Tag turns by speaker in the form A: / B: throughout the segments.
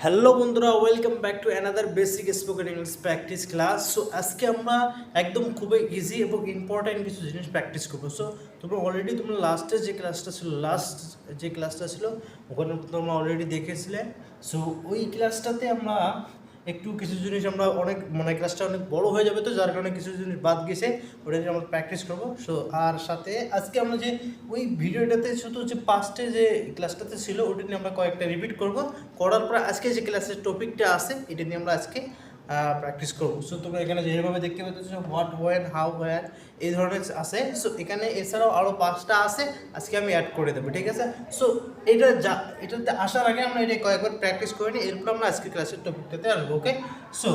A: Hello বন্ধুরা, welcome back to another basic spoken English practice class. So আজকে আমরা একদম খুবই ইজি এবং ইম্পর্ট্যান্ট কিছু জিনিস প্র্যাকটিস করবো। সো তোমরা লাস্টে যে ক্লাসটা ছিল ওখানে তোমরা অলরেডি দেখেছিলে। সো ওই ক্লাসটাতে আমরা একটু কিছু জিনিস আমরা ক্লাসটা অনেক বড় হয়ে যাবে, তো যার কারণে কিছু জিনিস বাদ গেছে, ওটা নিয়ে আমরা প্র্যাকটিস করবো। সো আর সাথে আজকে আমরা যে ওই ভিডিওটাতে শুধু যে পাস্টে যে ক্লাসটাতে ছিল ওটা নিয়ে আমরা কয়েকটা রিপিট করার পর আজকে যে ক্লাসের টপিকটা আছে এটা নিয়ে আমরা আজকে প্র্যাকটিস করবো। সো তোমরা এখানে যেভাবে দেখতে পাচ্ছ হোয়াট, ওয়েন, হাউ, হোয়ার এই ধরনের আছে। সো এখানে এছাড়াও আরও 5টা আছে, আজকে আমি অ্যাড করে দেবো, ঠিক আছে? সো এটাতে আসার আগে আমরা এটা কয়েকবার প্র্যাকটিস করে নিই, এরপর আমরা আজকে ক্লাসের টপিকটাতে আসবো। ওকে, সো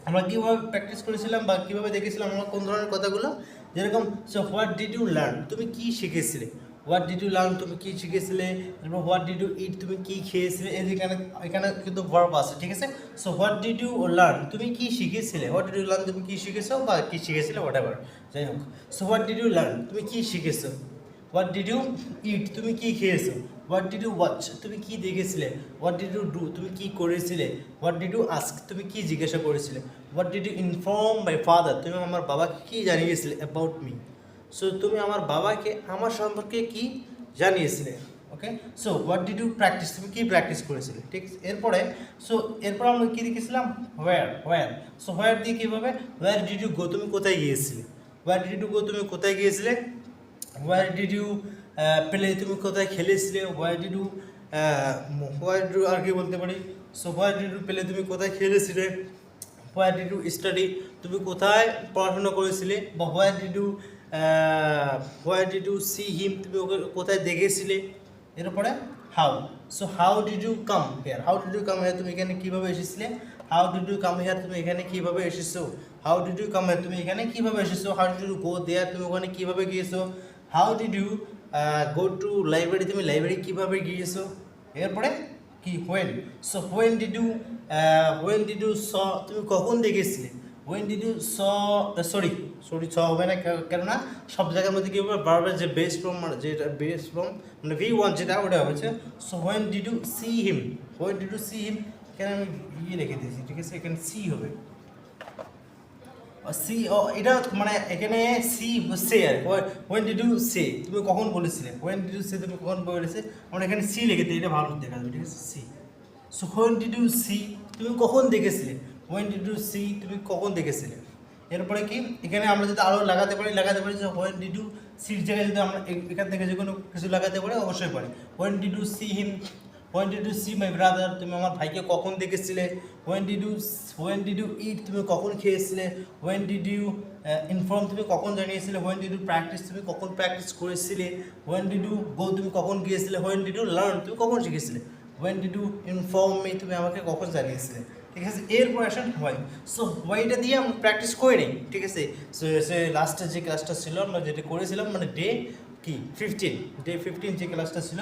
A: আমরা কীভাবে প্র্যাকটিস করেছিলাম বা কীভাবে দেখেছিলাম আমরা কোন ধরনের কথাগুলো, যেরকম so what did you learn, তুমি কী শিখেছিলে? হোয়াট ডিড ইউ লার্ন, তুমি কী শিখেছিলে? তারপর হোয়াট ডিড ইউ ইট, তুমি কী খেয়েছিলে? এখানে কিন্তু ভার্ব আছে, ঠিক আছে? So what did you learn, তুমি কী শিখেছিলে? হোয়াট ডিড ইউ লার্ন, তুমি কী শিখেছো বা কী শিখেছিলে, হোয়াট এভার, যাই হোক। So what did you learn, তুমি কী শিখেছো? হোয়াট ডিড ইউ ইট, তুমি কী খেয়েছো? হোয়াট ডিড ইউ ওয়াচ, তুমি কী দেখেছিলে? হোয়াট ডিড ইউ ডু, তুমি কী করেছিলে? হোয়াট ডিড ইউ আস্ক, তুমি কী জিজ্ঞাসা করেছিলে? What did you inform my father, তুমি আমার বাবাকে কী জানিয়েছিলে অ্যাবাউট মি? সো তুমি আমার বাবাকে আমার সম্পর্কে কি জানিয়েছিলে? Okay, so what did you practice, তুমি কি প্র্যাকটিস করেছিলে? ঠিক আছে, এরপর আমরা কী দেখেছিলাম? হোয়ার। সো হোয়ার দিয়ে কীভাবে, হোয়ার ডিড ইউ গো, তুমি কোথায় গিয়েছিলে? হোয়ার ডিড ইউ গো, তুমি কোথায় গিয়েছিলে? হোয়ার ডিড ইউ প্লে, তুমি কোথায় খেলেছিলে? হোয়ার ডিড ইউ আর কি বলতে পারি? So where did you play, তুমি কোথায় খেলেছিলে? হোয়ার ডিড ইউ স্টাডি, তুমি কোথায় পড়াশোনা করেছিলে? বা where did you see him, তুমি ওকে কোথায় দেখেছিলে? এরপরে how. So how did you come here, তুমি এখানে কীভাবে এসেছিলে? How did you come here, তুমি এখানে কীভাবে এসেছো? How did you come here, তুমি এখানে কীভাবে এসেছো? How did you go there, তুমি ওখানে কীভাবে গিয়েছো? How did you go to library, তুমি লাইব্রেরি কীভাবে গিয়েছো? এরপরে কি, when. So when did you saw, তুমি কখন দেখেছিলে? When did you sorry saw হবে না, কেননা সব জায়গার মধ্যে কী হবে, বারবার যে বেস ফ্রম মানে V1 যেটা ওটা হচ্ছে। So when did you see him, এখানে আমি রেখে দিয়েছি, ঠিক আছে? এখানে সি হবে, সি এটা মানে এখানে সি সে আর হোয়েন ডিড ইউ সে, তুমি কখন বলেছিলে? হোয়েন ডিড ইউ সে, তুমি কখন বলেছিলে? আমরা এখানে সি লিখে দিই, এটা ভালো দেখা যাবে, ঠিক আছে? See. So when did you see, তুমি কখন দেখেছিলে? হোয়েন ডিড ইউ সি, তুমি কখন দেখেছিলে? এরপরে কি, এখানে আমরা যদি আরও লাগাতে পারি যে হোয়েন ডিড ইউ সির জায়গায় যদি আমরা এখান থেকে যে কোনো কিছু লাগাতে পারি, অবশ্যই পারি। When did you see him, when did you see my brother, তুমি আমার ভাইকে কখন দেখেছিলে? হোয়েন ডিড ইউ ইট, তুমি কখন খেয়েছিলে? হোয়েন ডিড ইউ ইনফর্ম, তুমি কখন জানিয়েছিলে? হোয়েন ডিড ইউ প্র্যাকটিস, তুমি কখন প্র্যাকটিস করেছিলে? হোয়েন ডিড ইউ গো, তুমি কখন গিয়েছিলে? হোয়েন ডিড ইউ লার্ন, তুমি কখন শিখেছিলে? When did you inform me, তুমি আমাকে কখন জানিয়েছিলে? ঠিক আছে, এরপর আসেন হোয়াই। সো হোয়াইটা দিয়ে আমরা প্র্যাকটিস করে নিই, ঠিক আছে? সো লাস্টের যে ক্লাসটা ছিল আমরা যেটা করেছিলাম, মানে ডে 15 যে ক্লাসটা ছিল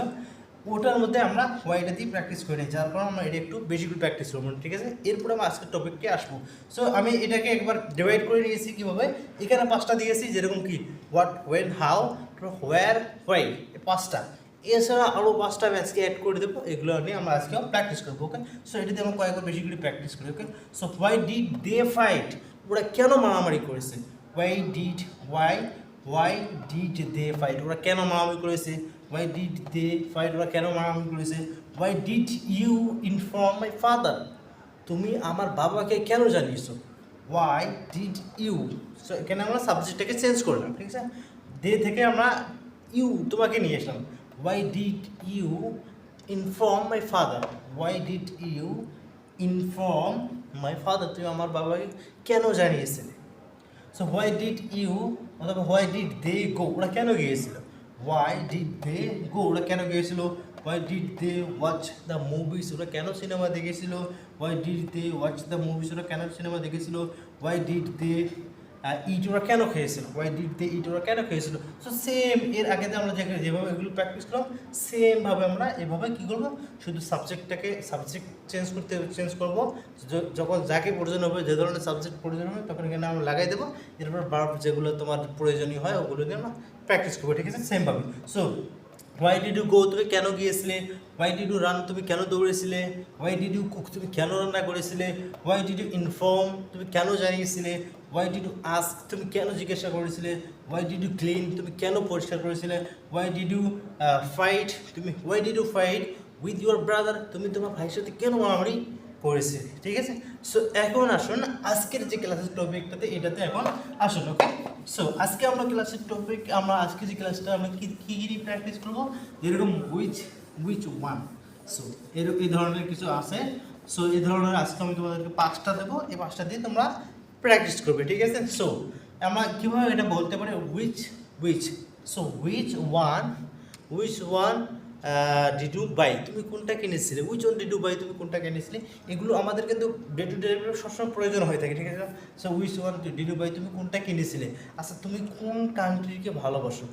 A: ওটার মধ্যে আমরা হোয়াইটা দিয়ে প্র্যাকটিস করে নিই, যার কারণে আমরা এটা একটু বেশি করে প্র্যাকটিস করবো, ঠিক আছে? এরপরে আমরা আজকের টপিককে আসবো। সো আমি এটাকে একবার ডিভাইড করে নিয়েছি কীভাবে, এখানে 5টা দিয়েছি, যেরকম কি what, when, how, where, why, 5টা। এছাড়া আরও 5টা আমি আজকে অ্যাড করে দেবো, এগুলো নিয়ে আমরা আজকেও প্র্যাকটিস করবো। ওকে, সো এটাতে আমরা কয়েকবার বেশি করে প্র্যাকটিস করি। Okay, so why did they fight, ওরা কেন মারামারি করেছে? ওয়াই ডিড দে ফাইট, ওরা কেন মারামারি করেছে? ওয়াই ডিড দে ফাইট, ওরা কেন মারামারি করেছে? Why did you inform my father, তুমি আমার বাবাকে কেন জানিয়েছো? ওয়াই ডিড ইউ, সো এখানে আমরা সাবজেক্টটাকে চেঞ্জ করলাম, ঠিক আছে? দে থেকে আমরা ইউ তোমাকে নিয়ে আসলাম। Why did you inform my father, why did you inform my father, তুমি আমার বাবাকে কেন জানিয়েছিলে? সো হোয়াই ডিড ইউ অথবা হোয়াই ডিড দে গো, ওরা কেন গিয়েছিল? হোয়াই ডিড দে গো, ওরা কেন গিয়েছিল? Why did they watch the movies, ওরা কেন সিনেমা দেখেছিল? Why did they watch the movies, ওরা কেন সিনেমা দেখেছিল? হোয়াই ডিড দে ইট, ওরা কেন খেয়েছিল? হোয়াই ডিড দে ইট, ওরা কেন খেয়েছিল? সো সেম এর আগে আমরা যেভাবে এগুলো প্র্যাকটিস করলাম, সেমভাবে আমরা এভাবে কী করবো, শুধু সাবজেক্ট চেঞ্জ করবো। যখন যাকে প্রয়োজন হবে, যে ধরনের সাবজেক্ট প্রয়োজন হবে, তখন এখানে আমরা লাগাই দেবো। এরপর ভার্ব যেগুলো তোমার প্রয়োজনীয় হয় ওগুলো দিয়ে আমরা প্র্যাকটিস করবো, ঠিক আছে? সেমভাবে। So why did you go তুমি কেন গিয়েছিলে, হোয়াই ডিড ইউ রান তুমি কেন দৌড়েছিলে, হোয়াই ডিড ইউ কুক তুমি কেন রান্না করেছিলে, হোয়াই ডিড ইউ ইনফর্ম তুমি কেন জানিয়েছিলে, হোয়াই ডিড ইউ আস্ক তুমি কেন জিজ্ঞাসা করেছিলে, হোয়াই ডিড ইউ ক্লিন তুমি কেন পরিষ্কার করেছিলে, হোয়াই ডিড ইউ ফাইট তুমি why did you fight with your brother তুমি তোমার ভাইয়ের সাথে কেন মারামারি করেছে। ঠিক আছে, সো এখন আসুন আজকের যে ক্লাসের টপিকটাতে এটাতে এখন আসুন। ওকে, সো আজকে আমরা ক্লাসের টপিক আমরা আজকে যে ক্লাসটা আমরা কী কী প্র্যাকটিস করবো, যেরকম উইচ ওয়ান। সো এই ধরনের কিছু আছে। সো এই ধরনের আজকে আমি তোমাদেরকে 5টা দেবো, এই 5টা দিয়ে তোমরা প্র্যাকটিস করবে। ঠিক আছে, সো আমরা কীভাবে এটা বলতে পারি which. So which one did you buy তুমি কোনটা কিনেছিলে, which one did you buy তুমি কোনটা কিনেছিলে, এগুলো আমাদের কিন্তু ডে টু ডে সবসময় প্রয়োজন হয়ে থাকে। ঠিক আছে, so which one did you buy তুমি কোনটা কিনেছিলে। আচ্ছা, তুমি কোন কান্ট্রিকে ভালোবাসো,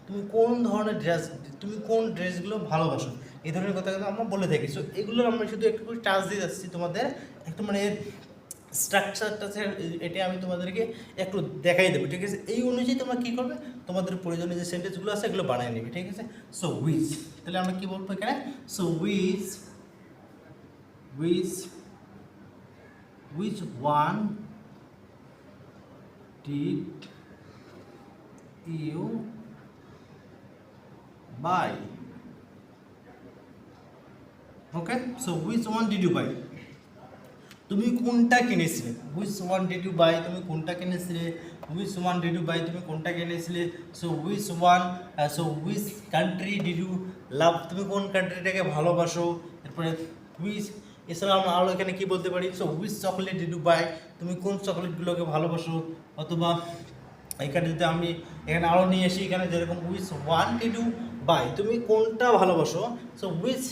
A: তুমি কোন ধরনের ড্রেস, তুমি কোন ড্রেসগুলো ভালোবাসো, এই ধরনের কথা কিন্তু আমরা বলে থাকি। সো এগুলো আমরা শুধু একটু করে টাচ দিয়ে যাচ্ছি তোমাদের, একটু মানে স্ট্রাকচারটা এটা আমি তোমাদেরকে একটু দেখাই দেবো। ঠিক আছে, এই অনুযায়ী তোমরা কী করবে, তোমাদের প্রয়োজনীয় যে সেন্টেন্সগুলো আছে এগুলো বানিয়ে নেবে। ঠিক আছে, সো উইচ, তাহলে আমরা কী বলবো এখানে, so which one did you buy. Okay, so which one did you buy তুমি কোনটা কিনেছিলে, which one did you buy তুমি কোনটা কিনেছিলে, which one did you buy তুমি কোনটা কিনেছিলে। So which country did you love তুমি কোন কান্ট্রিটাকে ভালোবাসো। এরপরে উইচ, এছাড়া আমরা আরও এখানে কী বলতে পারি, so which chocolate did you buy তুমি কোন চকলেটগুলোকে ভালোবাসো। অথবা এখানে যদি আমি এখানে আরও নিয়ে আসি, এখানে যেরকম which one did you buy তুমি কোনটা ভালোবাসো। সো উইচ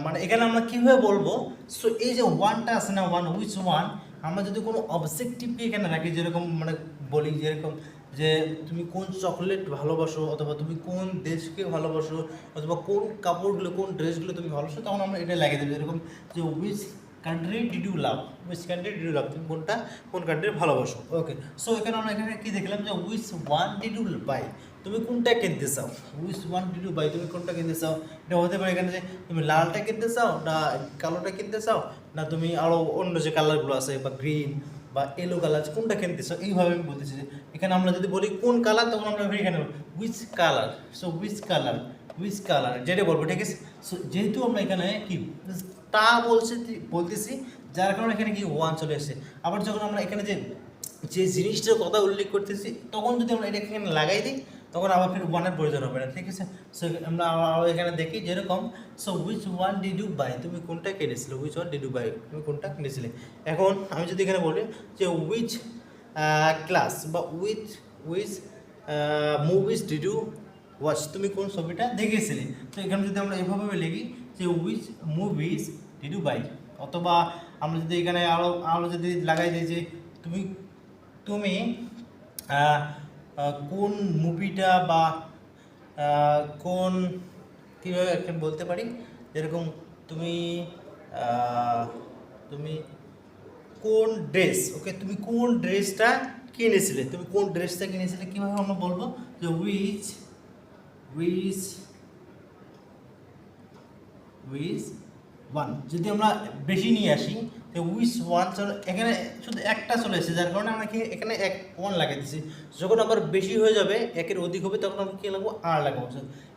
A: মানে এখানে আমরা কীভাবে বলবো, সো এই যে ওয়ানটা আছে না, উইচ ওয়ান, আমরা যদি কোনো অবজেক্টিভকে এখানে রাখি, যেরকম মানে বলি যেরকম যে তুমি কোন চকলেট ভালোবাসো, অথবা তুমি কোন দেশকে ভালোবাসো, অথবা কোন কাপড়গুলো কোন ড্রেসগুলো তুমি ভালোবাসো, তখন আমরা এটা লাগিয়ে দেবো। যেরকম যে which country did you love, তুমি কোন কান্ট্রি ভালোবাসো। ওকে, সো এখানে আমরা এখানে কী দেখলাম যে which one did you buy তুমি কোনটা কিনতে চাও, which one did you buy তুমি কোনটা কিনতে চাও। এটা হতে পারে এখানে যে তুমি লালটা কিনতে চাও, না কালোটা কিনতে চাও, না তুমি আরও অন্য যে কালারগুলো আছে বা গ্রিন বা ইয়েলো কালার কোনটা কিনতে চাও, এইভাবে আমি বলতেছি। যে এখানে আমরা যদি বলি কোন কালার, তখন আমরা এখানে which colour. So which colour যেটা বলবো। ঠিক আছে, সো যেহেতু আমরা এখানে কি তা বলতেছি, যার কারণে এখানে কি ওয়ান চলে এসেছে। আবার যখন আমরা এখানে যে জিনিসটার কথা উল্লেখ করতেছি, তখন যদি আমরা এটা এখানে লাগাই দিই, তখন আবার ফির ওয়ানের প্রয়োজন হবে না। ঠিক আছে, সো আমরা আরও এখানে দেখি যেরকম, so which one did you buy তুমি কোনটা কিনেছিলে, which one did you buy তুমি কোনটা কিনেছিলে। এখন আমি যদি এখানে বলি যে উইচ ক্লাস বা which movies did you watch তুমি কোন ছবিটা দেখেছিলে। তো এখানে যদি আমরা এভাবে লিখি যে which movies did you buy, অথবা আমরা যদি এখানে আরও যদি লাগাই দিই যে তুমি কোন মুভিটা বা কোন কীভাবে একটা বলতে পারি, যেরকম তুমি তুমি কোন ড্রেস, ওকে তুমি কোন ড্রেসটা কিনেছিলে, কীভাবে আমরা বলবো যে উইচ ওয়ান। যদি আমরা বেশি নিয়ে আসি, তো উইচ ওয়ান এখানে শুধু একটা চলে এসেছে, যার কারণে আমরা কি এখানে ওয়ান লাগিয়ে দিচ্ছি। যখন আবার বেশি হয়ে যাবে, একের অধিক হবে, তখন আমরা কী লাগবো, আর লাগাবো।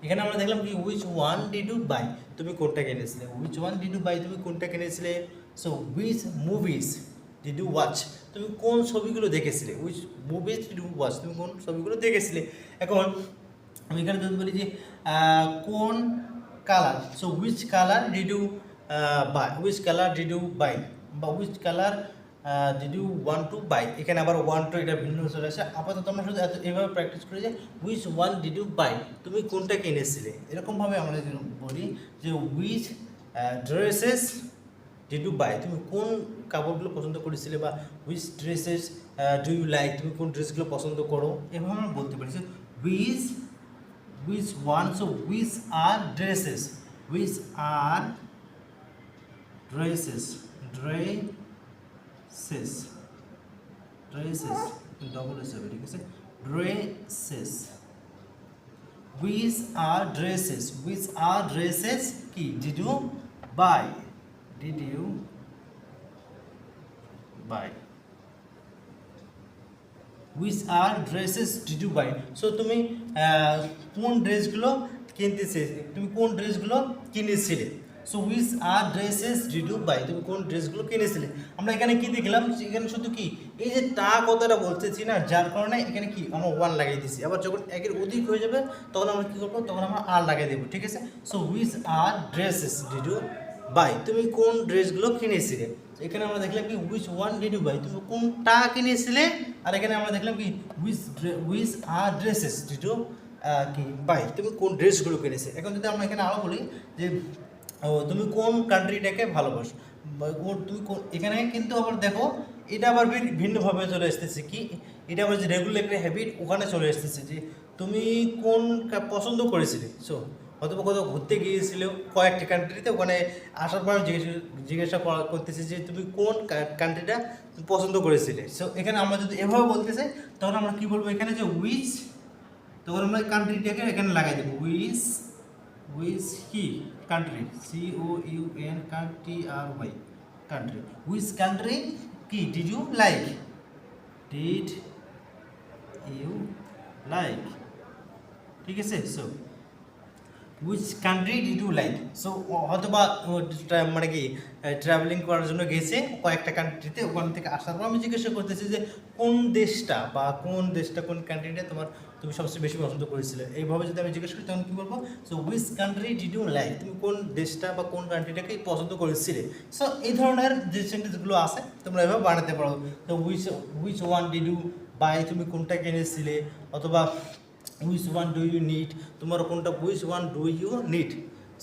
A: এখানে আমরা দেখলাম কি which one did you buy তুমি কোনটা কিনেছিলে, which one did you buy তুমি কোনটা কিনেছিলে। So which movies did you watch তুমি কোন ছবিগুলো দেখেছিলে, which movies did you watch তুমি কোন ছবিগুলো দেখেছিলে। এখন আমি এখানে যদি বলি যে কোন colour, so which colour did you buy, which colour did you buy বা which colour did you want to buy. এখানে আবার ওয়ান টু এটা ভিন্ন চলে আসে। আপাতত আমরা শুধু এইভাবে প্র্যাকটিস করি যে which one did you buy তুমি কোনটা কিনেছিলে। এরকমভাবে আমরা যদি বলি যে which dresses did you buy তুমি কোন কাপড়গুলো পছন্দ করেছিলে, বা which dresses do you like তুমি কোন ড্রেসগুলো পছন্দ করো, এভাবে আমরা বলতে পারি যে which one, so which are dresses double s হবে। ঠিক আছে, which are dresses কি did you buy which are dresses did you buy? So তুমি কোন ড্রেসগুলো কিনতেছিলে, তুমি কোন ড্রেসগুলো কিনেছিলে। So which are dresses did you buy? তুমি কোন ড্রেসগুলো কিনেছিলে। আমরা এখানে কি দেখলাম, এখানে শুধু কি এই যে টা কথাটা বলতেছি না, যার কারণে এখানে কি আমরা ওয়ান লাগিয়ে দিছি। আবার যখন একের অধিক হয়ে যাবে তখন আমরা কি করবো, তখন আমরা আর লাগিয়ে দেবো, ঠিক আছে। So which are dresses did you buy? তুমি কোন ড্রেসগুলো কিনেছিলে। এখানে আমরা দেখলাম কি which one did you buy? তুমি কোনটা কিনেছিলে। আর এখানে আমরা দেখলাম কি which are dresses did you কি বাই, তুমি কোন ড্রেসগুলো কিনেছে। এখন যদি আমরা এখানে আরও বলি যে তুমি কোন কান্ট্রিটাকে ভালোবাসো, তুমি কোন, এখানে কিন্তু আবার দেখো এটা আবার ভিন্নভাবে চলে আসতেছে কি, এটা আবার যে রেগুলার একটা হ্যাবিট ওখানে চলে আসতেছে যে তুমি কোন পছন্দ করেছিলে। সো অথবা কোথাও ঘুরতে গিয়েছিল কয়েকটি কান্ট্রিতে, ওখানে আসার পর জিজ্ঞাসা করতেছি যে তুমি কোন কান্ট্রিটা পছন্দ করেছিলে। সো এখানে আমরা যদি এভাবে বলতে চাই তখন আমরা কী বলবো, এখানে যে উইচ, তখন আমরা কান্ট্রিটাকে এখানে লাগাই দেবো উইচ কি কান্ট্রি, COUN কান্ট্রি আর ওয়াই কান্ট্রি, উইচ কান্ট্রি কি ডিড ইউ লাইক ঠিক আছে। So which country did you like. So হয়তো বা মানে কি ট্রাভেলিং করার জন্য গেছে কয়েকটা কান্ট্রিতে, ওখান থেকে আসার পর আমি জিজ্ঞাসা করতেছি যে কোন দেশটা কোন কান্ট্রিটা তুমি সবচেয়ে বেশি পছন্দ করেছিলে। এইভাবে যদি আমি জিজ্ঞেস করি তখন কী বলবো, so which country did you like, তুমি কোন দেশটা বা কোন কান্ট্রিটাকে পছন্দ করেছিলে। সো এই ধরনের যে সেন্টেন্সগুলো আছে তোমরা এভাবে বানাতে পারো। তো which one did you buy, তুমি কোনটা কিনেছিলে, অথবা which one do you need, তোমার কোনটা which one do you need.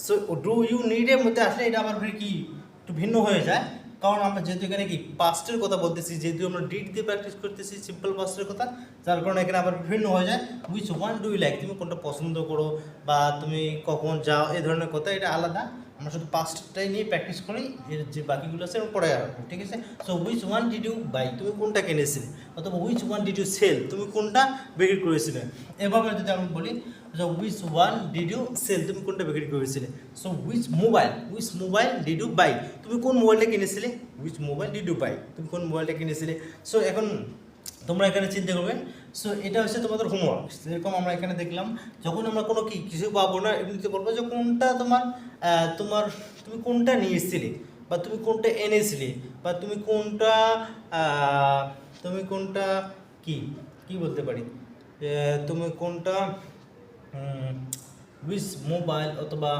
A: So do you নিডের মধ্যে আসলে এটা আবার কি একটু ভিন্ন হয়ে যায়, কারণ আমরা যেহেতু এখানে কি পাস্টের কথা বলতেছি, যেহেতু আমরা ডিড দিয়ে প্র্যাকটিস করতেছি সিম্পল পাস্টের কথা, যার কারণে এখানে আবার ভিন্ন হয়ে যায়। Which one do you like, তুমি কোনটা পছন্দ করো বা তুমি কখন যাও, এই ধরনের কথা এটা আলাদা। আমরা শুধু পাস্টটাই নিয়ে প্র্যাকটিস করি, এর যে বাকিগুলো আছে পরে আসবো, ঠিক আছে। So which one did you buy, তুমি কোনটা কিনেছিলে, অথবা which one did you sell, তুমি কোনটা বিক্রি করেছিলে। এভাবে যদি আমি বলি which one did you sell, তুমি কোনটা বিক্রি করেছিলে। So which mobile did you buy, তুমি কোন মোবাইলটা কিনেছিলে। Which mobile did you buy, তুমি কোন মোবাইলটা কিনেছিলে। সো এখন তোমরা এখানে চিন্তা করবে। সো এটা হচ্ছে তোমাদের হোমওয়ার্ক। যেরকম আমরা এখানে দেখলাম, যখন আমরা কোনো কিছু পাবো না এমনিতে বলবো যে কোনটা তুমি কোনটা নিয়েছিলে, বা তুমি কোনটা এনেছিলে, বা তুমি কোনটা কি বলতে পারি, তুমি কোনটা উইচ মোবাইল, অথবা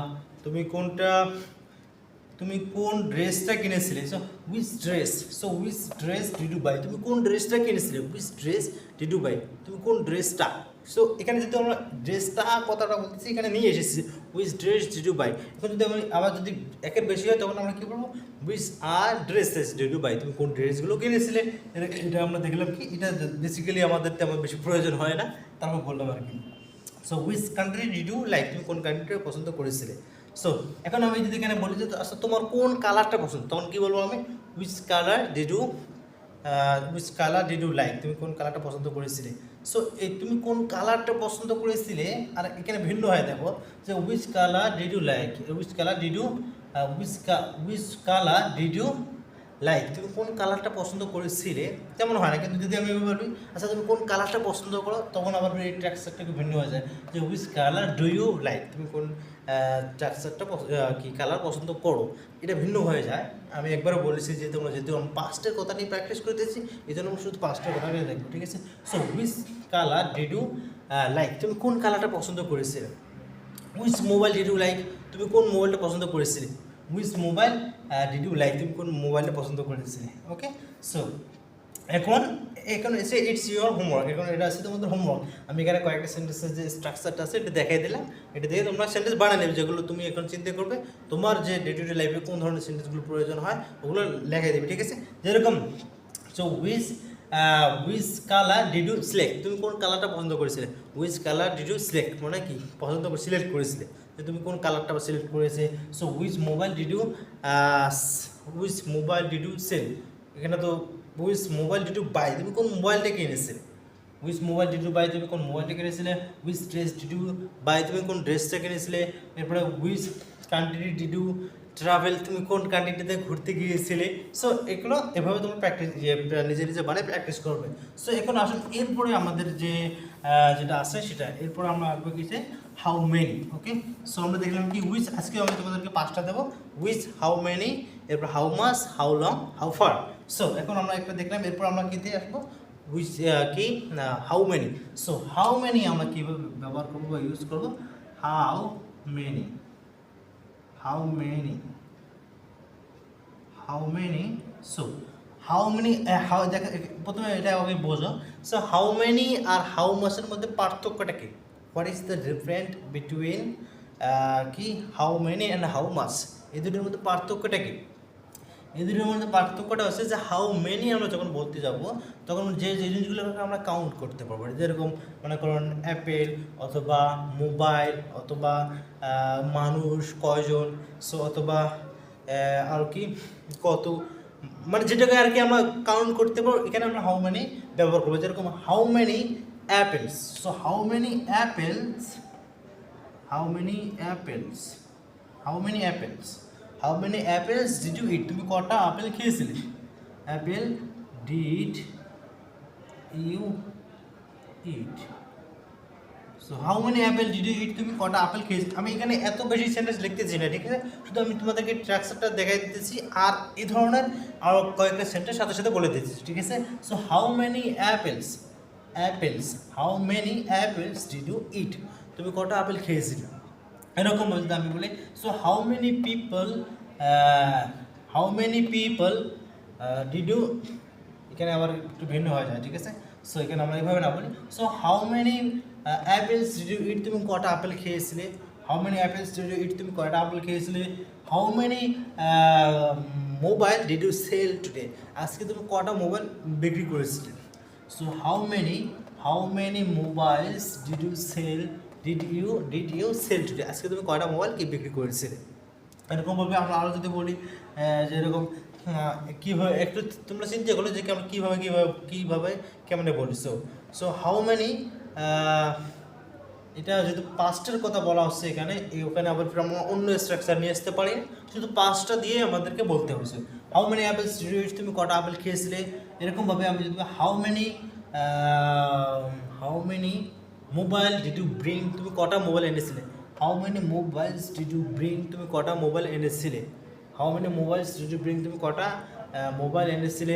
A: তুমি কোন ড্রেসটা কিনেছিলে। So which dress did you buy, তুমি কোন ড্রেসটা কিনেছিলে। Which dress did you buy, তুমি কোন ড্রেসটা। সো এখানে যদি আমরা ড্রেসটা কথাটা বলতেছি এখানে নিয়ে এসেছি, which dress did you buy. এখন যদি আমি আবার যদি একের বেশি হয় তখন আমরা কী বলবো, which are dresses did you buy, তুমি কোন ড্রেসগুলো কিনেছিলে। এটা আমরা দেখলাম কি এটা বেসিক্যালি আমাদের তেমন বেশি প্রয়োজন হয় না, তারপর বললাম আর কি। So which country did you like, তুমি কোন কান্ট্রিটা পছন্দ করেছিলে। সো এখন আমি যদি এখানে বলি যে আচ্ছা তোমার কোন কালারটা পছন্দ, তখন কী বলবো আমি, which colour did you like, তুমি কোন কালারটা পছন্দ করেছিলে। সো এই তুমি কোন কালারটা পছন্দ করেছিলে, আর এখানে ভিন্ন হয় দেখো যে which colour did you like, which colour did you like, তুমি কোন কালারটা পছন্দ করেছিলে তেমন হয় না। কিন্তু যদি আমি বলি আচ্ছা তুমি কোন কালারটা পছন্দ করো, তখন আবার এই ট্রাকচারটা একটু ভিন্ন হয়ে যায় যে which colour do you like, তুমি কোন ট্রাকচারটা কি কালার পছন্দ করো, এটা ভিন্ন হয়ে যায়। আমি একবারও বলেছি যে তোমরা যেহেতু আমি পাস্টের কথা নিয়ে প্র্যাকটিস করতেছি এই জন্য আমি শুধু পাস্টের কথা নিয়ে দেখবো, ঠিক আছে। So which colour did you like, তুমি কোন কালারটা পছন্দ করেছিলে। Which mobile did you like, তুমি কোন মোবাইলটা পছন্দ করেছিলে। Which mobile did you like, তুমি কোন মোবাইলটা পছন্দ করেছিলে। ওকে, সো এখন এসে ইটস ইউর হোমওয়ার্ক। এখন এটা আছে তোমাদের হোমওয়ার্ক। আমি এখানে কয়েকটা সেন্টেন্সের যে স্ট্রাকচারটা আছে এটা দেখাই দিলাম, এটা দিয়ে তোমরা সেন্টেন্স বানিয়ে নেবে, যেগুলো তুমি এখন চিন্তা করবে তোমার যে ডে টু ডে লাইফে কোন ধরনের সেন্টেন্সগুলো প্রয়োজন হয় ওগুলো লেখাই দেবে, ঠিক আছে। যেরকম so which colour did you select, তুমি কোন কালারটা পছন্দ করেছিলে। Which colour did you select মানে কি পছন্দ করে সিলেক্ট করেছিলে, যে তুমি কোন কালারটা সিলেক্ট করেছে। So which mobile did you sell, এখানে তো which mobile did you buy, তুমি কোন মোবাইলটা কিনেছিলে। Which mobile did you buy, তুমি কোন মোবাইলটা কিনেছিলে। Which dress did you buy, তুমি কোন ড্রেসটা কিনেছিলে। এরপরে which country did you travel, তুমি কোন কান্ট্রিতে ঘুরতে গিয়েছিলে। সো এগুলো এভাবে তুমি প্র্যাকটিস নিজে নিজে বানিয়ে প্র্যাকটিস করবে। সো এখন আসলে এরপরে আমাদের যে যেটা আছে সেটা এরপরে আমরা আসবো কিসে, হাউ মেনি। ওকে, সো আমরা দেখলাম কি উইচ, আজকে আমি তোমাদেরকে 5টা দেবো, উইচ, হাউ মেনি, এরপর how much, how long, how far. So এখন আমরা একটা দেখলাম, এরপর আমরা কী দিয়ে আসবো, উইচ কি how many. So how many আমরা কীভাবে ব্যবহার করবো বা ইউজ করবো, how many, how many, how many. So how many, how দেখা প্রথমে এটা আগে বোঝো। সো হাউ মেনি আর হাউ মাচের মধ্যে পার্থক্যটা কি, what is the different between কি how many and how much, এই দুটোর মধ্যে পার্থক্যটা কি। এই দুটোর মধ্যে পার্থক্যটা হচ্ছে যে হাউ মেনি আমরা যখন বলতে যাব তখন যে যে জিনিসগুলোকে আমরা কাউন্ট করতে পারবো, যেরকম মনে করুন অ্যাপেল অথবা মোবাইল অথবা মানুষ কয়জন, সো অথবা আর কি কত, মানে যেটাকে আর কি আমরা কাউন্ট করতে পারবো, এখানে আমরা হাউ মেনি ব্যবহার করবো। যেরকম how many apples, so how many apples, how many apples, how many apples, how many apples did you eat, তুমি কটা আপেল খেয়েছিলে। Apple did you eat, so how many apple did you eat, তুমি কটা apple খেয়েছিলে। আমি এখানে এত বেশি sentence লিখতেছি না, ঠিক আছে, শুধু আমি তোমাদেরকে স্ট্রাকচারটা দেখাই দিতেছি আর এই ধরনের আরও কয়েকটা সেন্টেন্স সাথে সাথে বলে দিচ্ছি, ঠিক আছে। So how many apples, apples, how many apples did you eat, তুমি কটা আপেল খেয়েছিলে। এরকম বলতে আমি বলি, so how many people, how many people did you, এখানে আবার একটু ভিন্ন হয়ে যায়, ঠিক আছে। সো এখানে আমরা এইভাবে না বলি, so how many apples did you eat, তুমি কটা আপেল খেয়েছিলে। How many apples did you eat, তুমি কটা আপেল খেয়েছিলে। How many mobile did you sell today, আজকে তুমি কটা মোবাইল বিক্রি করেছিলে। So how many mobiles did you sell, did you sell today, আজকে তুমি কয়টা মোবাইল কি বিক্রি করেছিলে। এরকমভাবে আমরা আরও যদি বলি যেরকম কীভাবে, একটু তোমরা চিন্তা করো যে আমরা কীভাবে কেমনে বলি। সো হাউ মেনি, এটা যেহেতু পাস্টের কথা বলা হচ্ছে এখানে, ওখানে আবার ফির আমরা অন্য স্ট্রাকচার নিয়ে আসতে পারি, শুধু পাঁচটা দিয়ে আমাদেরকে বলতে হয়েছে। How many apples did you eat, তুমি কটা আপেল খেয়েছিলে। এরকমভাবে আমি যদি how many mobile did you bring, তুমি কটা মোবাইল এনেছিলে। How many mobiles did you bring, তুমি কটা মোবাইল এনেছিলে। How many mobiles did you bring, তুমি কটা মোবাইল এনেছিলে।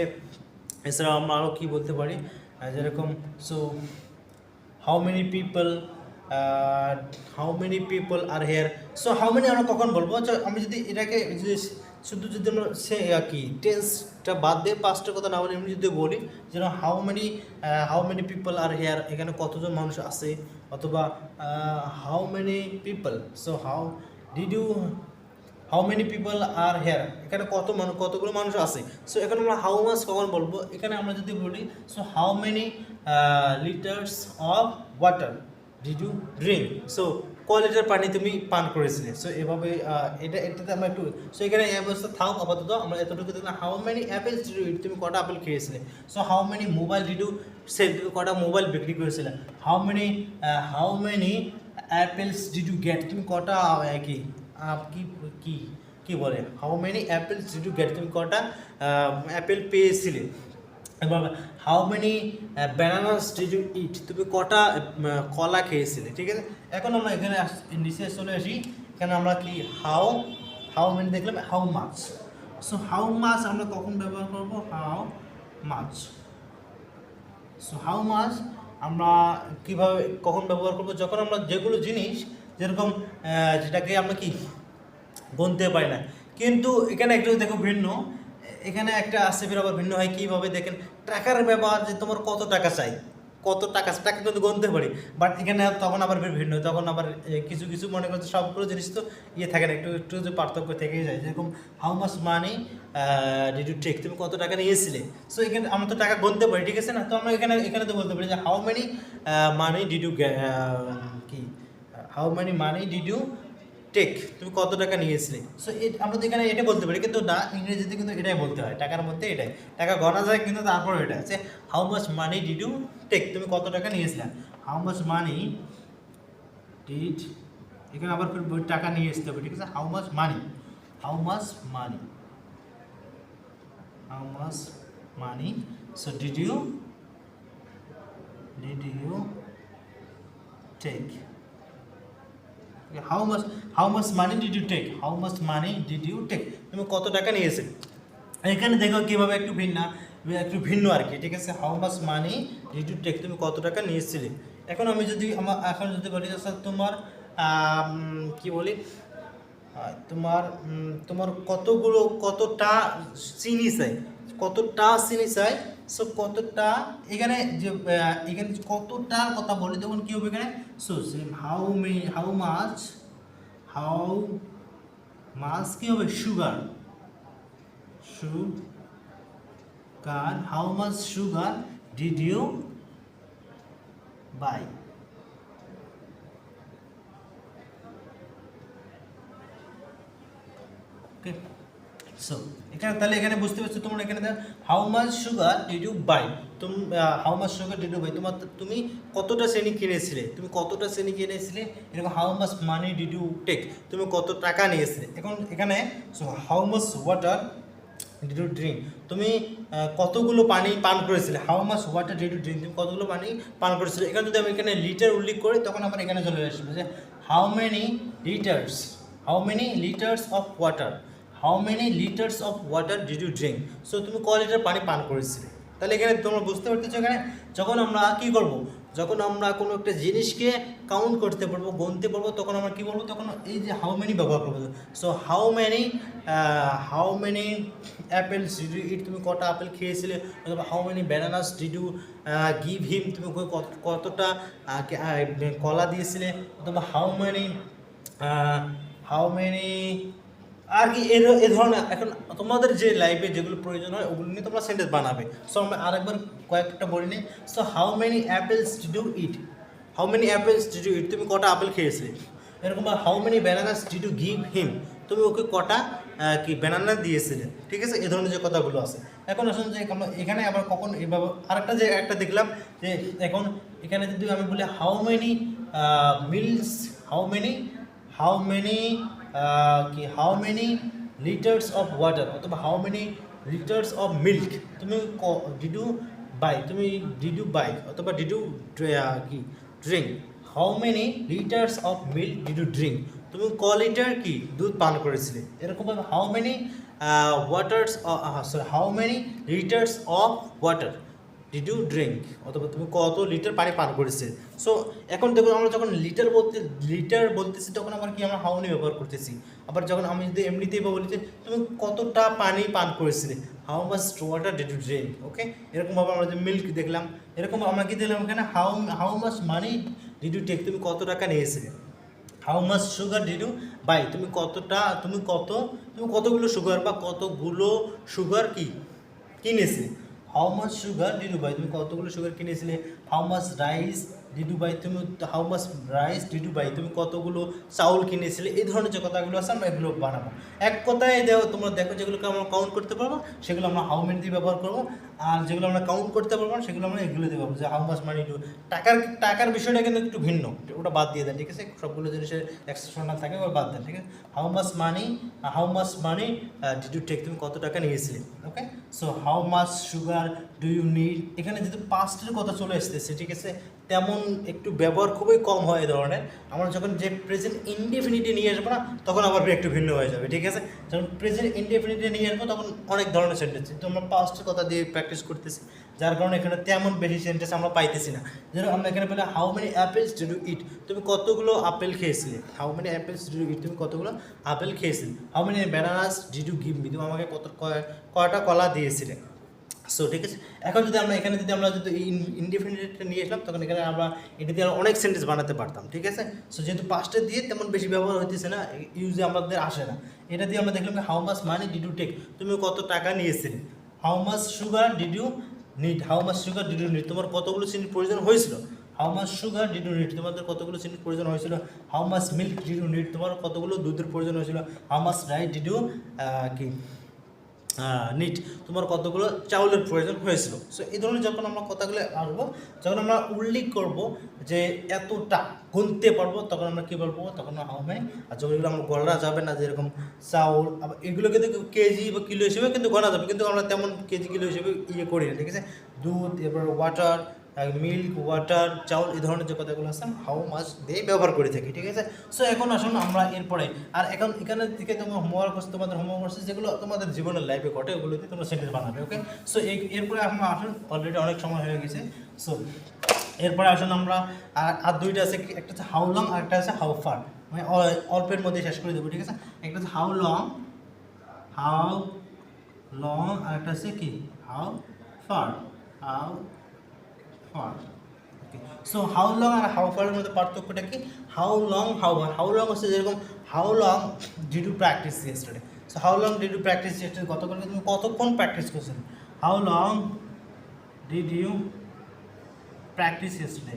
A: এছাড়াও আমরা আরও কী বলতে পারি, যেরকম so how many people, how many people are here. So how many আমরা কখন বলবো, আমি যদি এটাকে শুধু যদি আমরা সে কি টেন্সটা বাদ দিয়ে পাঁচটা কথা না বলি, এমনি যদি বলি যেন how many people are here, এখানে কতজন মানুষ আছে, অথবা how many people, so how many people are here, এখানে কতগুলো মানুষ আছে। সো এখানে আমরা হাউ মাচ কখন বলবো, এখানে আমরা যদি বলি so how many litres of water did you drink, so কয় লিটার পানি তুমি পান করেছিলে। সো এভাবে এটাতে আমরা একটু, সো এখানে এই অবস্থা থাক আপাতত, আমরা এতটুকু দেখলাম। How many apples did you eat, তুমি কটা আপেল খেয়েছিলে। So how many mobile did you sell, তুমি কটা মোবাইল বিক্রি করেছিলে। How many apples did you get, তুমি কটা কি বলে, how many apples did you get, তুমি কটা অ্যাপেল পেয়েছিলে। এবার how many bananas did you eat, তুমি কটা কলা খেয়েছিলে, ঠিক আছে। এখন আমরা এখানে নিচে চলে আসি, এখানে আমরা কি হাউ মেনি দেখলাম, how much. So how much আমরা কখন ব্যবহার করব, how much. So how much আমরা কীভাবে কখন ব্যবহার করব, যখন আমরা যেগুলো জিনিস যেরকম যেটাকে আমরা কি গুনতে পারি না, কিন্তু এখানে একটু দেখো ভিন্ন, এখানে একটা আছে ফের আবার ভিন্ন হয় কীভাবে দেখেন, টাকার ব্যবহার, যে তোমার কত টাকা চাই, টাকা কিন্তু গুনতে পারি, বাট এখানে তখন আবার ভিন্ন, তখন আবার কিছু মনে করছে সবগুলো জিনিস তো থাকে না, একটু যে পার্থক্য থেকেই যায়। যেরকম how much money did you take, তুমি কত টাকা নিয়েছিলে। সো এখানে আমরা তো টাকা গুনতে পারি, ঠিক আছে না, তো আমরা এখানে তো বলতে পারি যে how money money did you কি, how money money did you take তুমি কত টাকা নিয়েছিলে। সো আমরা তো এখানে এটা বলতে পারি, কিন্তু না, ইংরেজিতে কিন্তু এটাই বলতে হয়, টাকার মধ্যে এটাই, টাকা গণা যায় কিন্তু তারপর এটা আছে how much money did you take, তুমি কত টাকা নিয়েছিলে। হাউ মাচ মানি ডিড, এখানে আবার ফির টাকা নিয়ে আসতে হবে, ঠিক আছে। How much money, how much money, how much money, so did you take, how much money did you take, how much money did you take, তুমি কত টাকা নিয়েছে। এখানে দেখো কীভাবে একটু ভিন্ন আর কি, ঠিক আছে। How much money did you take, তুমি কত টাকা নিয়েছিলে। এখন আমি যদি এখন যদি বলি স্যার তোমার কি বলি, তোমার কতটা চিনি চাই, কতটা চিনি চাই। সো কতটা, এখানে যে এখানে কতটার কথা বলি তখন কী হবে এখানে, সো হাউ মাছ কী হবে, sugar, how much sugar did you buy. Okay, so এখানে তাহলে এখানে বুঝতে পারছো তোমরা, এখানে how much sugar did you buy, how much sugar did you buy, তুমি কতটা চিনি কিনেছিলে, তুমি কতটা চিনি কিনেছিলে। এরকম how much money did you take, তুমি কত টাকা নিয়েছিলে। এখন এখানে so how much water did you drink, তুমি কতগুলো পানি পান করেছিলে। How much water did you drink, তুমি কতগুলো পানি পান করেছিলে। এখানে যদি আমি এখানে লিটার উল্লেখ করি তখন আবার এখানে চলে আসবে যে how many litres of water, how many litres of water did you drink, so তুমি ক লিটার পানি পান করেছিলে। তাহলে এখানে তোমরা বুঝতে পারতেছো, এখানে যখন আমরা কী করব, যখন আমরা কোনো একটা জিনিসকে কাউন্ট করতে পারবো, গুনতে পারবো, তখন আমরা কী বলবো, তখন এই যে হাউ মেনি ব্যবহার করবো। So how many apples did you eat, তুমি কটা আপেল খেয়েছিলে। অথবা how many bananas did you give him, তুমি কতটা কলা দিয়েছিলে। অথবা হাউ মেনি আর কি এ ধরনের। এখন তোমাদের যে লাইফে যেগুলো প্রয়োজন হয় ওগুলো নিয়ে তোমরা সেন্টেন্স বানাবে। সো আমরা আরেকবার কয়েকটা বলি নিই। So how many apples did you eat, তুমি কটা আপেল খেয়েছিলে। এরকম how many bananas did you give him, তুমি ওকে কটা কি ব্যানানা দিয়েছিলে, ঠিক আছে। এ ধরনের যে কথাগুলো আছে। এখন আসুন যে এখানে আবার কখন এভাবে আরেকটা যে একটা দেখলাম যে এখন এখানে যদি আমি বলি how many meals, how many litres of water, অথবা how many litres of milk, তুমি ডিড ইউ বাই অথবা ডিড ইউ কি drink. How many litres of milk did you drink, তুমি ক লিটার কি দুধ পান করেছিলে। এরকমভাবে how many litres of water did you drink, অথবা তুমি কত লিটার পানি পান করেছে। সো এখন দেখুন আমরা যখন লিটার বলতেছি তখন আবার কি আমরা হাউনি ব্যবহার করতেছি। আবার যখন আমি যদি এমনিতেই বলি যে তুমি কতটা পানি পান করেছিলে, how much water did you drink. Okay, এরকমভাবে আমরা যে মিল্ক দেখলাম, এরকম আমরা কি দিলাম এখানে how much money did you take, তুমি কত টাকা নিয়েছিলে। How much sugar did you buy, তুমি কতগুলো সুগার বা কতগুলো সুগার কিনেছিলে। How much sugar did you buy, তুমি কতগুলো সুগার কিনেছিলে। How much rice did you buy, তুমি কতগুলো চাউল কিনেছিলে। এই ধরনের যে কথাগুলো আছে আমরা এগুলো বানাবো। এক কথায় তোমরা দেখো যেগুলোকে আমরা কাউন্ট করতে পারবো সেগুলো আমরা হাউ মেনি দিয়ে ব্যবহার করবো, আর যেগুলো আমরা কাউন্ট করতে পারবো না সেগুলো আমরা এগুলো দিয়ে পাবো। যে হাউ মাচ মানি ডিড, টাকার বিষয়টা কিন্তু একটু ভিন্ন, ওটা বাদ দিয়ে দেন, ঠিক আছে। সবগুলো জিনিসের এক্সেপশনাল থাকে ওটা বাদ দেন, ঠিক আছে। How much money did you take, তুমি কত টাকা নিয়েছিলে। Okay, so how much sugar do you need, এখানে যেহেতু পাস্টের কথা চলে আসতেছে, ঠিক আছে, তেমন একটু ব্যবহার খুবই কম হয় এই ধরনের। আমরা যখন যে প্রেজেন্ট ইনডেফিনিটে নিয়ে আসবো না তখন আবার একটু ভিন্ন হয়ে যাবে, ঠিক আছে। যখন প্রেজেন্ট ইনডেফিনিটে নিয়ে আসবো তখন অনেক ধরনের সেন্টেন্স, কিন্তু আমরা পাস্টের কথা দিয়ে প্র্যাকটিস করতেছি, যার কারণে এখানে তেমন বেশি সেন্টেন্স আমরা পাইতেছি না। যেরকম আমরা এখানে পেলে how many apples did you eat, তুমি কতগুলো আপেল খেয়েছিলে। How many apples did you eat, তুমি কতগুলো আপেল খেয়েছিলে। How many bananas did you give me, তুমি আমাকে কয়টা কলা দিয়েছিলে। সো ঠিক আছে, এখন যদি আমরা যদি ইনডিফিনিটটা নিয়ে আসলাম তখন এখানে আমরা এটা দিয়ে অনেক সেন্টেন্স বানাতে পারতাম, ঠিক আছে। সো যেহেতু পাস্টে দিয়ে তেমন বেশি ব্যবহার হইতেছে না, ইউজে আমাদের আসে না, এটা দিয়ে আমরা দেখলাম how much money did you take, তুমি কত টাকা নিয়েছিলে। How much sugar did you need, তোমার কতগুলো চিনির প্রয়োজন হয়েছিল। How much sugar did you need, তোমাদের কতগুলো চিনির প্রয়োজন হয়েছিল। How much milk did you need, তোমার কতগুলো দুধের প্রয়োজন হয়েছিল। How much rice did you কি নিট, তোমার কতগুলো চাউলের প্রয়োজন হয়েছিল। সো এই ধরনের যখন আমরা কথাগুলো আসবো, যখন আমরা উল্লেখ করব যে এতটা গুনতে পারবো, তখন আমরা কী বলবো, তখন হাউ মেনি। আর যখন এগুলো আমরা গণা যাবে না, যেরকম চাউল, আবার এগুলো কিন্তু কেজি বা কিলো হিসেবে কিন্তু গণা যাবে, কিন্তু আমরা তেমন কেজি কিলো হিসেবে করি না, ঠিক আছে। দুধ, এবার ওয়াটার, মিল্ক, ওয়াটার, চাউল, এই ধরনের যে কথাগুলো আছে হাউ মাছ দিয়ে ব্যবহার করে থাকি, ঠিক আছে। সো এখন আসুন আমরা এরপরে, আর এখন এখানের থেকে তোমার হোমওয়ার্ক হচ্ছে, তোমাদের হোমওয়ার্ক হচ্ছে যেগুলো তোমাদের জীবনের লাইফে ঘটে, ওগুলোতে তোমরা সেন্টেন্স বানাবে, ওকে। সো এরপরে আমরা আসুন, অলরেডি অনেক সময় হয়ে গেছে। সো এরপরে আসুন আমরা আর দুইটা আছে, একটা হচ্ছে হাউ লং আর একটা আছে হাউ ফার, মানে অল্পের মধ্যে শেষ করে দেবো, ঠিক আছে। একটা হচ্ছে হাউ লং আর একটা আছে কি how far, so how long আর হাউ ফারের মধ্যে পার্থক্যটা কি, হাউ লং হাউ লং হচ্ছে যেরকম how long did you practise yesterday, so how long did you practise yesterday, গতকালকে তুমি কতক্ষণ প্র্যাকটিস করছেন। How long did you practise yesterday,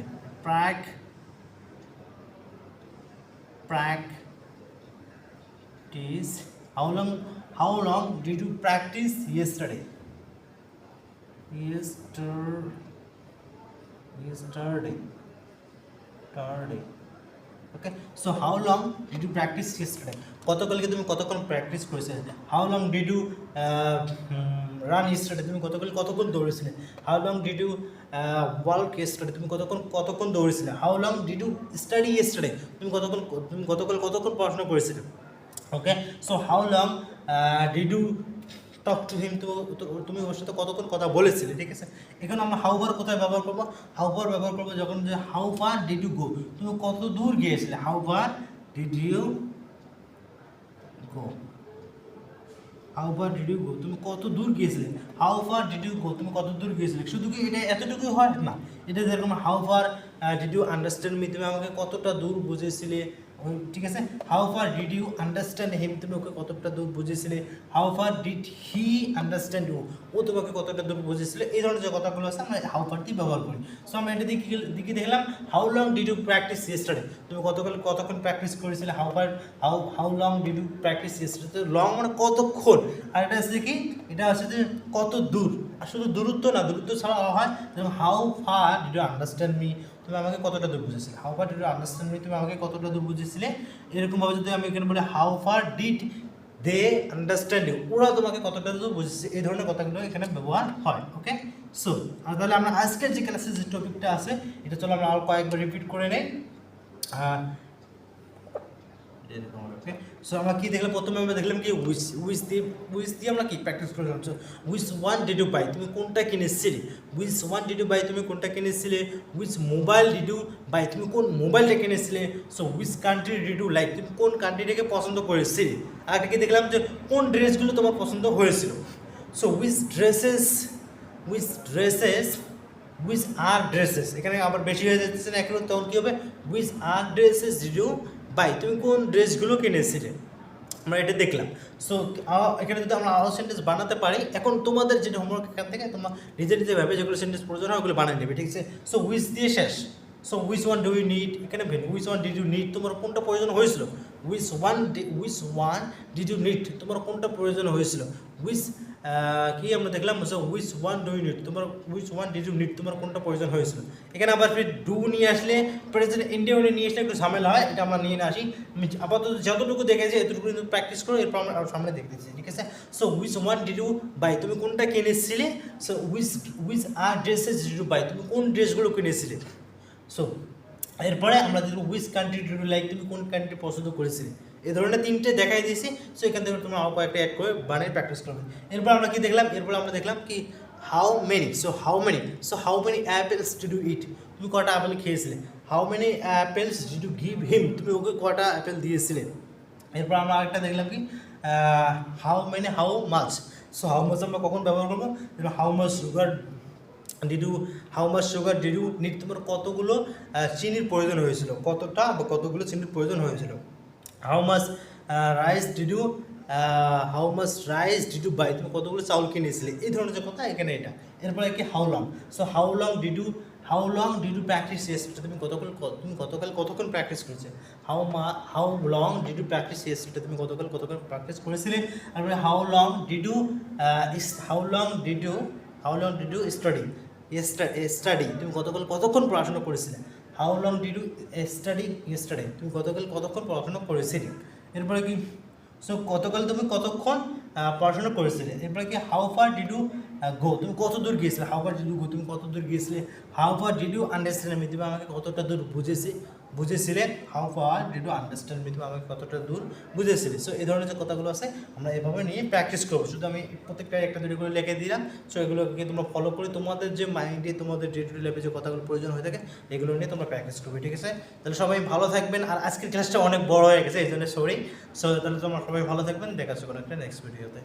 A: practice, how long did you practice yesterday, yesterday, okay. So how long did you practice yesterday, গতকালকে তুমি কতক্ষণ practice করেছিলে। How long did you run yesterday, তুমি গতকাল কতক্ষণ দৌড়েছিলে। How long did you work yesterday, তুমি কতক্ষণ দৌড়েছিলে। How long did you study yesterday, তুমি গতকাল কতক্ষণ পড়াশোনা করেছিলে, okay. So how long did you talk to him, তুমি ওর সাথে কতক্ষণ কথা বলেছিলে, ঠিক আছে। এখানে আমরা হাউ ফার কোথায় ব্যবহার করবো, হাউ ফার ব্যবহার করবো যখন যে how far did you go, তুমি কত দূর গিয়েছিলে। How far did you go, তুমি কত দূর গিয়েছিলে। How far did you go, তুমি কত দূর গিয়েছিলে। শুধু কি এটা এতটুকুই হয় না, এটা যেরকম how far did you understand me, তুমি আমাকে কতটা দূর বুঝেছিলে, ঠিক আছে। How far did you understand him, তুমি ওকে কতটা দূর বুঝেছিলে। How far did he understand you, ও তোমাকে কতটা দূর বুঝেছিলে। এই ধরনের যে কথাগুলো আছে আমরা হাউ ফার দিয়ে ব্যবহার করি। সো আমরা এটা দিকে দেখলাম how long did you practise yesterday, তুমি কতক্ষণ প্র্যাকটিস করেছিলে। How long did you practise yesterday, তো লং মানে কতক্ষণ, আর এটা হচ্ছে কি, এটা হচ্ছে যে কত দূর। আর শুধু দূরত্ব না, দূরত্ব ছাড়া হয় যেমন how far did you understand me, তুমি আমাকে কতটা দূর বুঝেছিলে। How far did you understand me, তুমি আমাকে কতটা দূর বুঝেছিলে। এরকমভাবে যদি আমি এখানে বলি how far did they understand you, ওরা তোমাকে কতটা দূর বুঝেছে, এই ধরনের কথাগুলো এখানে ব্যবহার হয়, ওকে। সো আর তাহলে আমরা আজকের যে ক্লাসের যে টপিকটা আছে, এটা চলো আমরা আরও কয়েকবার রিপিট করে নেই। ওকে, সো আমরা কি দেখলাম, প্রথমে আমরা দেখলাম কি উইচ দিয়ে আমরা কি প্র্যাকটিস করে যাচ্ছ। Which one did you buy, তুমি কোনটা কিনেছিলে। Which one did you buy, তুমি কোনটা কিনেছিলে। Which mobile did you buy, তুমি কোন মোবাইলটা কিনেছিলে। So which country did you like, তুমি কোন কান্ট্রিটাকে পছন্দ করেছিলে। আর কি দেখলাম যে কোন ড্রেসগুলো তোমার পছন্দ হয়েছিল। সো উইচ আর ড্রেসেস, এখানে আবার বেশি হয়ে যাচ্ছে না, এখন তখন কী হবে, which are dresses did you buy, তুমি কোন ড্রেসগুলো কিনেছিলে, আমরা এটা দেখলাম। সো এখানে যদি আমরা আরও সেন্টেন্স বানাতে পারি, এখন তোমাদের যেটা হোমওয়ার্ক এখান থেকে তোমরা নিজে ভাবে যেগুলো সেন্টেন্স প্রয়োজন হয় ওগুলো বানিয়ে নেবে, ঠিক আছে। সো উইচ দিয়ে শেষ। So which one do you need, এখানে which one did you need, তোমার কোনটা প্রয়োজন হয়েছিল। Which one did you need, তোমার কোনটা প্রয়োজন হয়েছিল। উইচ কি আমরা দেখলাম, which one do you need, which one did you need, তোমার কোনটা প্রয়োজন হয়েছিল। এখানে আবার ফির ডু নিয়ে আসলে প্রেজেন্ট ইন্ডিয়ানে নিয়ে আসলে একটু ঝামেলা হয়, এটা আমরা নিয়ে না আসি। আমি আপাতত যতটুকু দেখেছি এতটুকু কিন্তু প্র্যাকটিস করো, এরপর আমরা সামনে দেখতেছি, ঠিক আছে। So which one did you buy, তুমি কোনটা কিনেছিলে। So which are dresses did you buy, তুমি কোন ড্রেসগুলো কিনেছিলে। সো এরপরে আমরা দেখব which country did you like, তুমি কোন কান্ট্রি পছন্দ করেছিলে। এই ধরনের তিনটে দেখাই দিয়েছি। সো এখান থেকে তোমরা আরও কয়েকটা অ্যাড করে বানিয়ে প্র্যাকটিস করবে। এরপর আমরা কি দেখলাম, আমরা দেখলাম কি how many apples did you eat, তুমি কটা অ্যাপেল খেয়েছিলে। How many apples did you give him, তুমি ওকে কটা অ্যাপেল দিয়েছিলে। এরপর আমরা আরেকটা দেখলাম কি how much. So how much আমরা কখন ব্যবহার করবো, how much sugar did you need, তোমার কতগুলো চিনির প্রয়োজন হয়েছিল, কতগুলো চিনির প্রয়োজন হয়েছিল। How much rice did you buy, তুমি কতগুলো চাউল কিনেছিলে। এই ধরনের যে কথা এখানে এটা। এরপরে কি how long, so how long how long did you practise yesterday, তুমি গতকাল কতক্ষণ প্র্যাকটিস করেছে। How long did you practise yesterday, তুমি গতকাল কতক্ষণ প্র্যাকটিস করেছিলে। তারপরে how long did you study, তুমি গতকাল কতক্ষণ পড়াশোনা করেছিলে। How long did you study yesterday, তুমি গতকাল কতক্ষণ পড়াশোনা করেছিলে। এরপরে কি, সো গতকাল তুমি কতক্ষণ পড়াশোনা করেছিলে। এরপরে কি, how far did you go, তুমি কত দূর গিয়েছিলে। How far did you go, তুমি কত দূর গিয়েছিলে। How far did you understand me, তুমি আমাকে কতটা দূর বুঝেছিলে। How far did you understand me, তুমি আমাকে কতটা দূর বুঝেছিলে। সো এই ধরনের যে কথাগুলো আছে আমরা এভাবে নিয়ে প্র্যাকটিস করবো। শুধু আমি প্রত্যেকটা একটা দুটো করে লিখে দিলাম। সো এগুলোকে তোমরা ফলো করে তোমাদের যে মাইন্ডে তোমাদের ডে টু ডে লাইফে যে কথাগুলো প্রয়োজন হয়ে থাকে এগুলো নিয়ে তোমরা প্র্যাকটিস করবে, ঠিক আছে। তাহলে সবাই ভালো থাকবেন। আর আজকের ক্লাসটা অনেক বড় হয়ে গেছে, এই জন্য সরি। সো তাহলে তোমরা সবাই ভালো থাকবেন, দেখা হচ্ছে কোনো একটা নেক্সট ভিডিওতে।